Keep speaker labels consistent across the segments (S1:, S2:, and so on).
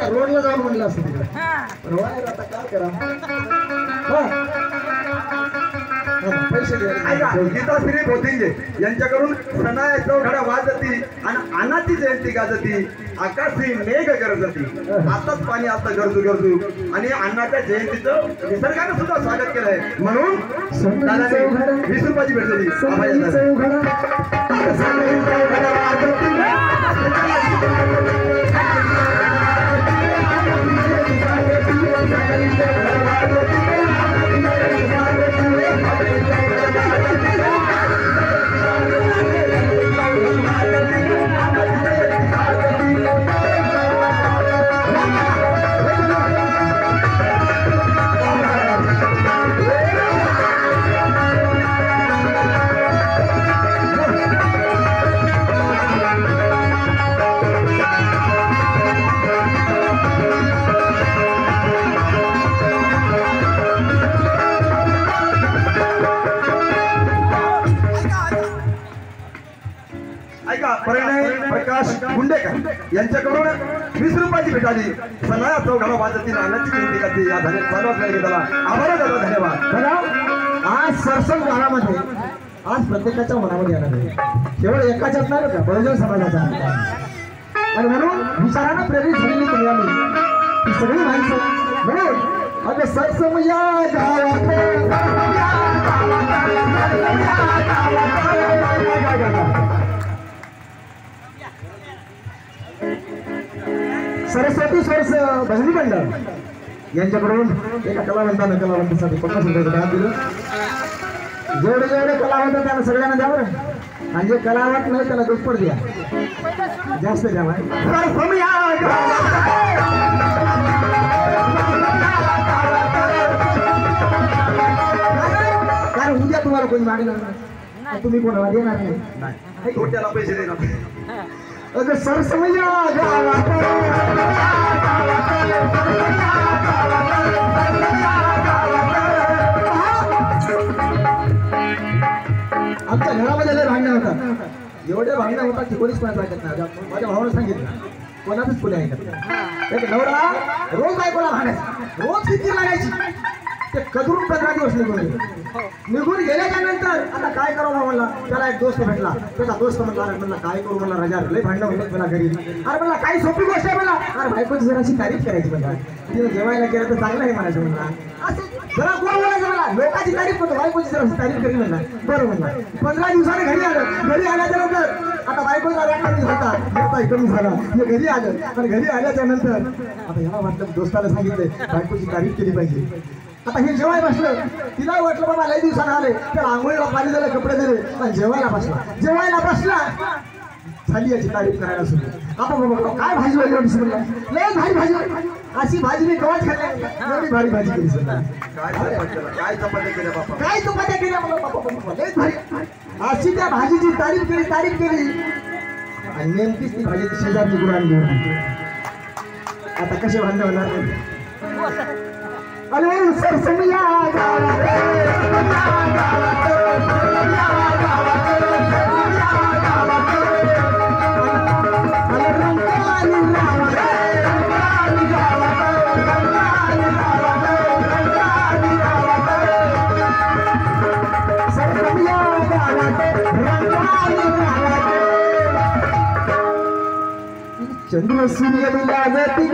S1: रोडला जाऊन म्हणलं असतं तिकडे वायर आता काय करा पैसे
S2: गीता श्री भोतिंगे यांच्याकडून सनाया चौघडा वाजती आणि अनाची जयंती गाजती आकाशी मेघ गरजती आताच पाणी आता गरजू गरजू आणि अण्णाच्या जयंतीचं निसर्गाने सुद्धा स्वागत केलंय म्हणून 20 रुपयाची भेट दिली प्रकाश गुंडेकर यांच्याकडून 20 रुपयाची भेट आली सनाया चौघडा वाजती अनाची जयंती गाजती या चालू असलेल्या गीताला आभार दादा धन्यवाद।
S1: आज सरसम गावामध्ये आज प्रत्येकाच्या मनामध्ये येणार आहे केवळ एकाच्याच नाही का बहुजन समाजाचा आणि म्हणून विचारानं प्रेरित झालेली तुम्ही आम्ही ही सगळी माणसं म्हणून अगं सरसम सरस्वती सोर्स भजनी मंडळ यांच्याकडून एका कलावंतानं कलावंतासाठी 50 रुपये दान दिलं जेवढे जेवढे कलावंत त्यांना सगळ्यांना द्या बरं आणि जे कलावंत नाही त्याला दुप्पट द्या जास्त द्या कारण उद्या तुम्हाला कोणी मागणार नाही तुम्ही कोणाला देणार नाही
S2: तोट्याला पैसे देणार
S1: अगं सरसमया गावात आमच्या घरामध्ये लय भांडणं होतात एवढे भांडणं होतात की कोणीच कोणाचं ऐकत नाही माझ्या भावानं सांगितलं कोणाचंच कोणी ऐकत एक नवरा रोज बायकोला भांडायचा रोज किती लागायची ते कधरून 15 दिवस निघून गेल्याच्या नंतर आता काय करावं म्हणला त्याला एक दोस्त भेटला त्याचा दोस्त म्हणला काय करू म्हणला रजा लय भांडणं होतात मला घरी अरे म्हणला काही सोपी गोष्ट आहे मला अरे बायकोची जराशी तारीफ करायची म्हणला तिने जेवायला केलं तर चांगलं आहे म्हणायचं म्हणला असं जरा कोण बोलायचं मला लोकांची तारीफ करतो बायकोची जराशी तारीफ करी म्हणला बरं म्हणला 15 दिवसाने घरी आलं घरी आल्याच्या नंतर आता बायकोचा रेकॉर्ड होता कमी झाला हे घरी आलं पण घरी आल्याच्या नंतर आता ह्याला वाटलं दोस्ताला सांगितलं बायकोची तारीफ केली पाहिजे आता हे जेवाय बसलं तिला वाटलं बाबा लय दिवसानं आले तर आंघोळीला पाणी दिलं कपडे दिले पण जेवायला बसला झाली याची तारीफ करायला सुरू आता बाबा काय भाजी वाली म्हणला लय भारी भाजी अशी भाजी मी कवाच खाल्ली एवढी भारी भाजी केली
S2: काय
S1: चपात्या केल्या मला बाबा लय भारी अशी त्या भाजीची तारीफ केली आणि नेमकीच ती भाजीची शेजारची गुरांनी घेऊन आता कसे भांडण होणार अरे सरसमिया चंद्र सूर्य मिलावती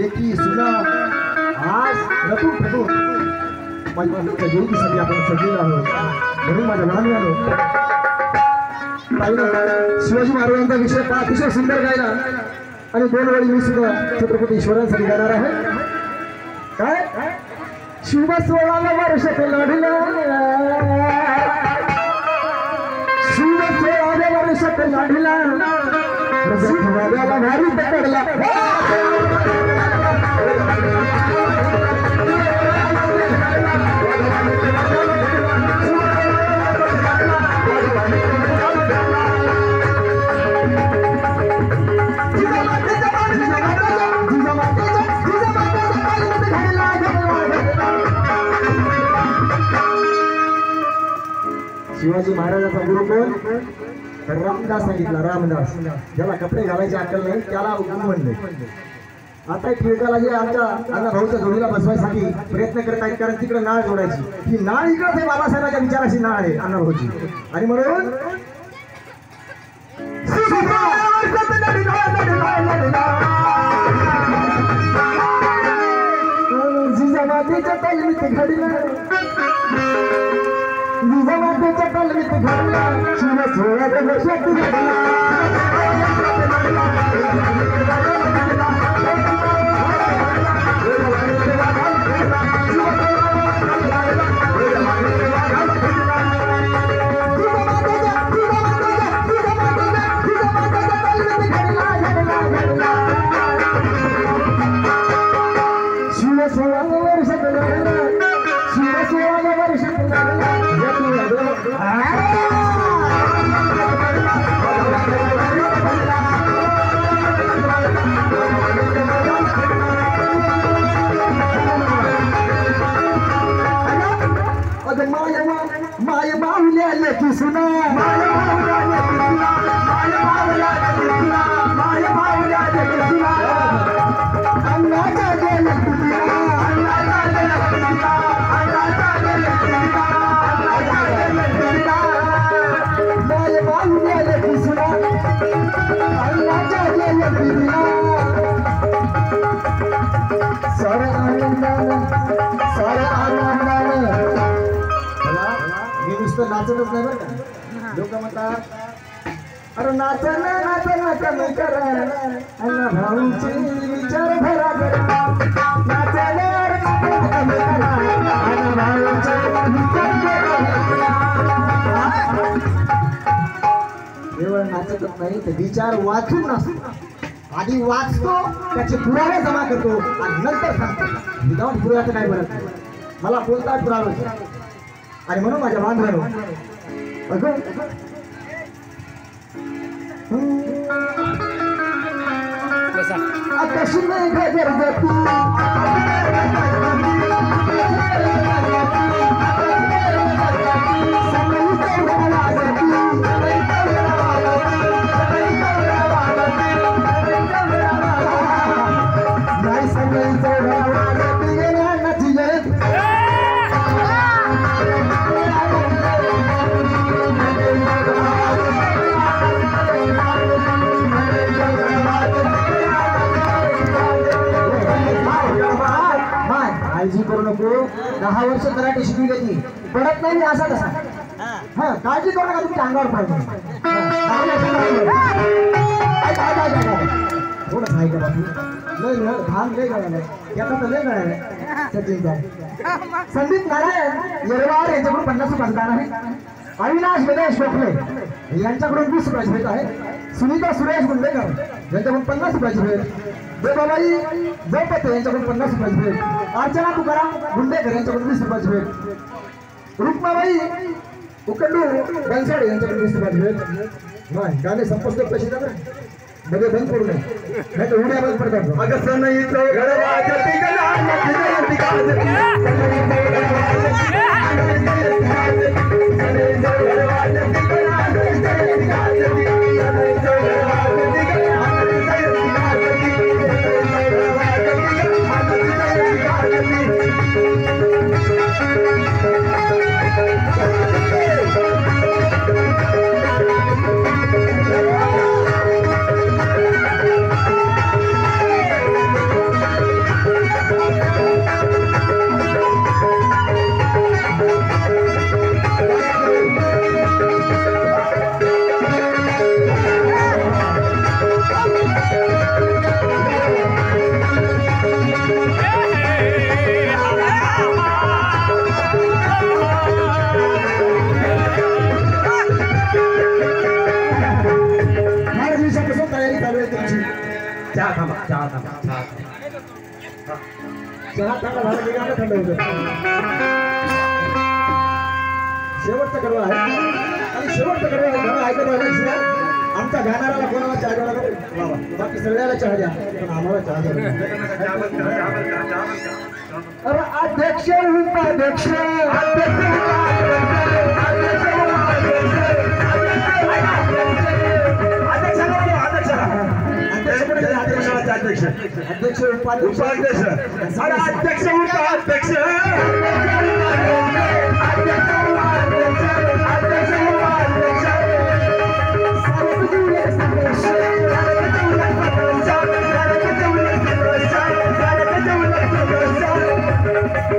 S1: लेकी सुना आज रतून फटून माझ्या जयंतीसाठी आपण सजलेलो आहोत म्हणून माझ्या लहान आलो शिवाजी महाराजांचा विषय अतिशय सुंदर गायला आणि 2 वेळी मी सुद्धा छत्रपती ईश्वरांसाठी गाणार आहे काय शिव 16 वर्ष लढला शिव 16 वर्ष लढला भारी पकडला शिवाजी महाराजांचा गुरु कोण रामदास सांगितला रामदास ज्याला कपडे घालायची अक्कल नाही त्याला गुरु म्हणले आता टिळकाला जे आमच्या अण्णा भाऊच्या जोडीला बसवायसाठी प्रयत्न करत आहेत कारण तिकडे नाळ जोडायची ही नाळ इकडे बाबासाहेबांच्या विचाराची नाळ आहे अण्णा भाऊची आणि म्हणून जिजामातेच्या तालमीत घडला जिजामातेच्या तालमीत घडला शिव 16 वर्षात घडला माय बाहुल्या लेकी सुना माय बाहुल्या लेकी सुना अन्नाच्या लेकी माय बाहुल्या लेकी सुना अन्नाच्या लेकी सारे आनंदानं मी नुसतं नाचतच नाही बरं का लोक म्हणतात अरे नाचन नाचन कमी करा अण्णा भाऊचे विचार भरा नाचन कमी करा अण्णा भाऊचे केवळ नाचतच नाही तर विचार वाचून नसतो आधी वाचतो त्याचे पुरावे जमा करतो आणि नंतर सांगतो विदाउट पुराव्याचं काय बनत नाही मला बोलता पुरावे आणि म्हणून माझ्या बांधवांनो आकाशी मेघ गरजती काळजी करू नको 10 वर्ष कराटे शिकली गेली पडत नाही असा तसा हा काळजी करू नका तुमच्या अंगावर पडत थोडं आहे का बाबू लय धान लय गळाला याचा तर लय गळाला संदीप नारायण येरवाड यांच्याकडून 50 रुपये दान आहे अविनाश गणेश गोखले यांच्याकडून 20 रुपयाची भेट आहे सुनीता सुरेश गुंडेकर यांच्याकडून 50 रुपयाची भेट देवाबाई जयपते यांच्याकडून 50 रुपयाची भेट अर्चना तुकाराम गुंडेकर यांच्याकडून 20 रुपयाची भेट रुक्माबाई उकंडू बनसाडे यांच्याकडून 20 रुपयाची भेट नाही गाणे संपस्त पैसे द्या मध्ये बंद पडू नये नाही तर उड्या बंद पडतात अगं सण चहा थंड झाला की गाणं थंड होतं. शेवटचं कडवं आहे आणि शेवटचं कडवं गाणं ऐकत राहिलं. आमच्या गाणाऱ्याला कोणाला चहा द्यावा लागेल, बाकी सगळ्याला चहा द्या, पण आम्हाला चहा द्या. अरे अध्यक्ष उपाध्यक्ष अध्यक्ष उपाध्यक्ष अध्यक्ष उपाध्यक्ष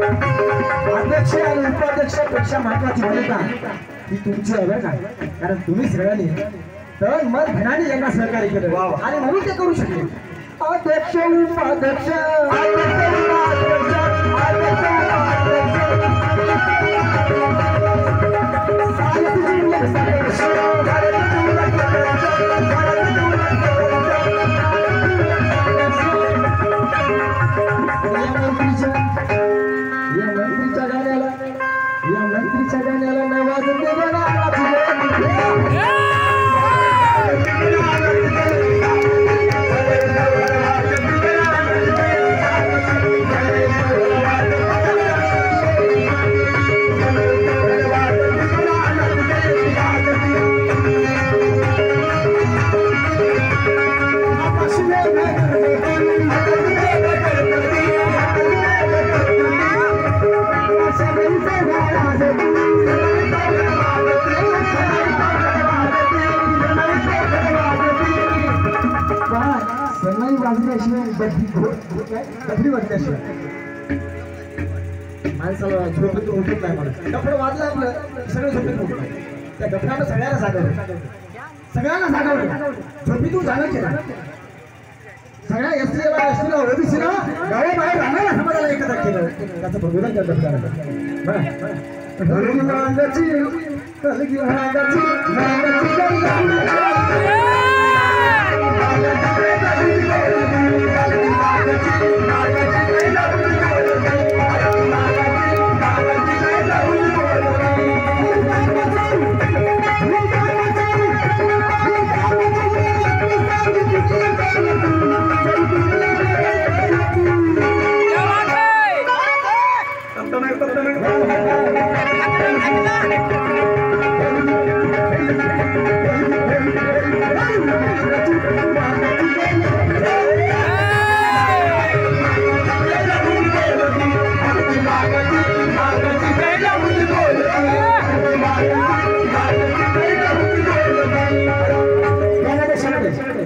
S1: अध्यक्ष आणि उपाध्यक्षापेक्षा महत्वाची भूमिका ही तुमची आहे बरं का. कारण तुम्ही सगळ्यांनी तर मग धनाने यांना सहकार्य केलं आणि म्हणून ते करू शकले. अध्यक्ष उपाध्यक्ष मंत्रीच्या गाण्याला नवाज माणसाला झोपेत उठत नाही मला. कपडे वाजलं आपलं सगळं झोपेत उठलं. त्या गप्पानं सगळ्यांना जागवलं, सगळ्यांना जागवलं. झोपेतून जाणं केलं सगळ्या एसटीला ओबीसीला गावाबाहेर राहणाऱ्या समाजाला एकत्र केलं. त्याचं प्रबोधन त्या गप्पानं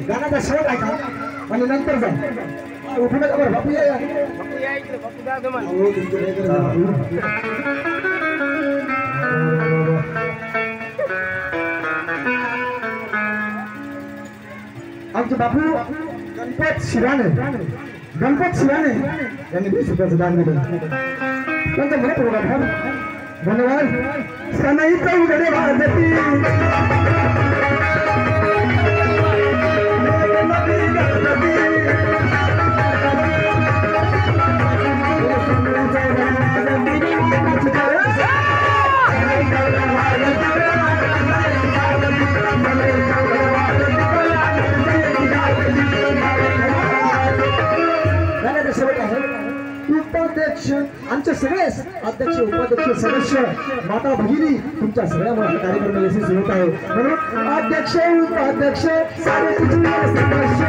S1: गाण्याचा शेवट आहे का आणि नंतर जा उठू नका बरं. बापू या आमचे बापू गणपत शिराणे यांनी 20 रुपयाचं दान दिलं. त्यांचा मला प्रोग्राम धन्यवाद. सनई चौघडे भारती उपाध्यक्ष आमचे सगळे अध्यक्ष उपाध्यक्ष सदस्य माता भगिनी तुमच्या सगळ्या मोठ्या कार्यक्रम यशस्वी होत आहे. म्हणून अध्यक्ष उपाध्यक्ष सदस्य